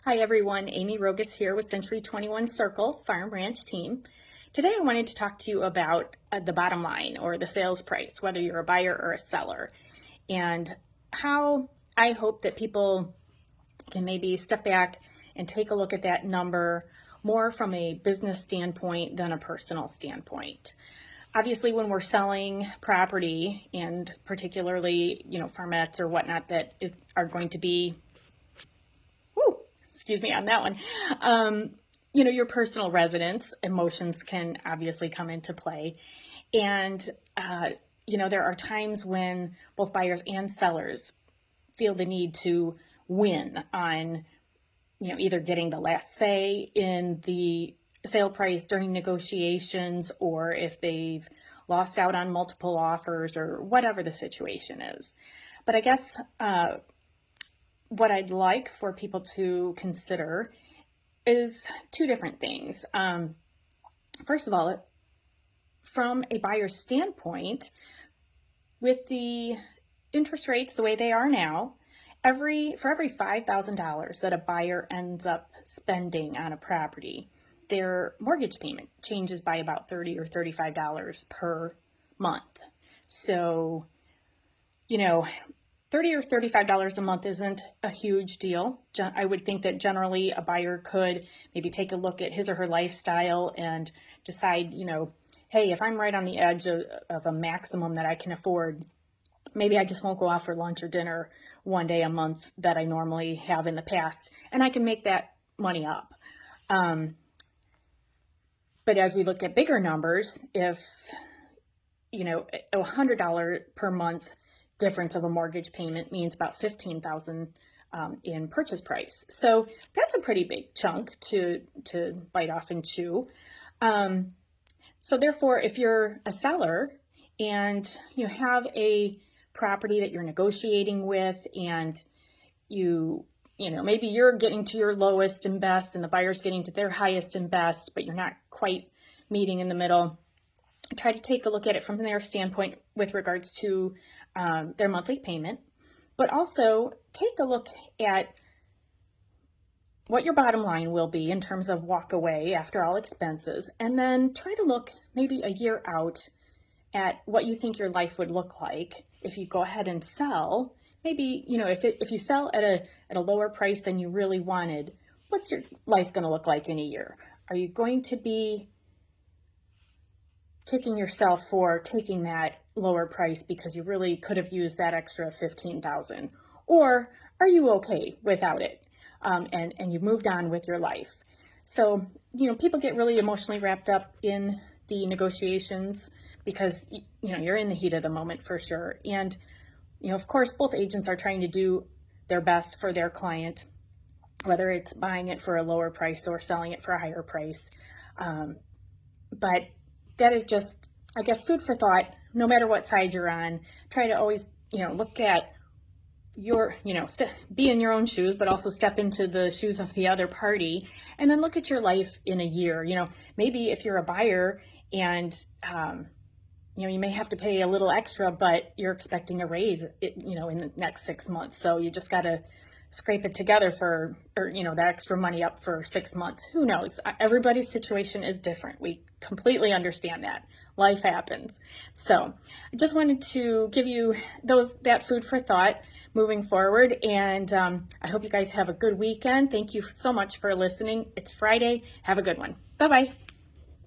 Hi everyone, Amy Rogas here with Century 21 Circle Farm Ranch team. Today I wanted to talk to you about the bottom line or the sales price, whether you're a buyer or a seller, and how I hope that people can maybe step back and take a look at that number more from a business standpoint than a personal standpoint. Obviously, when we're selling property, and particularly, farmettes or whatnot that are going to be excuse me on that one. Your personal residence, emotions can obviously come into play. And, there are times when both buyers and sellers feel the need to win on, either getting the last say in the sale price during negotiations, or if they've lost out on multiple offers or whatever the situation is. But I guess, what I'd like for people to consider is two different things. First of all, from a buyer's standpoint, with the interest rates the way they are now, for every $5,000 that a buyer ends up spending on a property, their mortgage payment changes by about $30 or $35 per month. So, $30 or $35 a month isn't a huge deal. I would think that generally a buyer could maybe take a look at his or her lifestyle and decide, hey, if I'm right on the edge of a maximum that I can afford, maybe I just won't go out for lunch or dinner one day a month that I normally have in the past, and I can make that money up. But as we look at bigger numbers, if, $100 per month difference of a mortgage payment means about $15,000 in purchase price. So that's a pretty big chunk to bite off and chew. So therefore, if you're a seller and you have a property that you're negotiating with, and maybe you're getting to your lowest and best and the buyer's getting to their highest and best, but you're not quite meeting in the middle, try to take a look at it from their standpoint with regards to their monthly payment, but also take a look at what your bottom line will be in terms of walk away after all expenses, and then try to look maybe a year out at what you think your life would look like if you go ahead and sell. Maybe, if you sell at a lower price than you really wanted, what's your life going to look like in a year? Are you going to be kicking yourself for taking that lower price because you really could have used that extra $15,000? Or are you okay without it? And you moved on with your life. So, people get really emotionally wrapped up in the negotiations because, you're in the heat of the moment for sure. And, of course, both agents are trying to do their best for their client, whether it's buying it for a lower price or selling it for a higher price. But that is just, I guess, food for thought. No matter what side you're on, try to always, look at your, be in your own shoes, but also step into the shoes of the other party, and then look at your life in a year. Maybe if you're a buyer and, you may have to pay a little extra, but you're expecting a raise, in the next 6 months. So you just got to scrape it together that extra money up for 6 months. Who knows? Everybody's situation is different. We completely understand that. Life happens. So I just wanted to give you that food for thought moving forward. And I hope you guys have a good weekend. Thank you so much for listening. It's Friday. Have a good one. Bye-bye.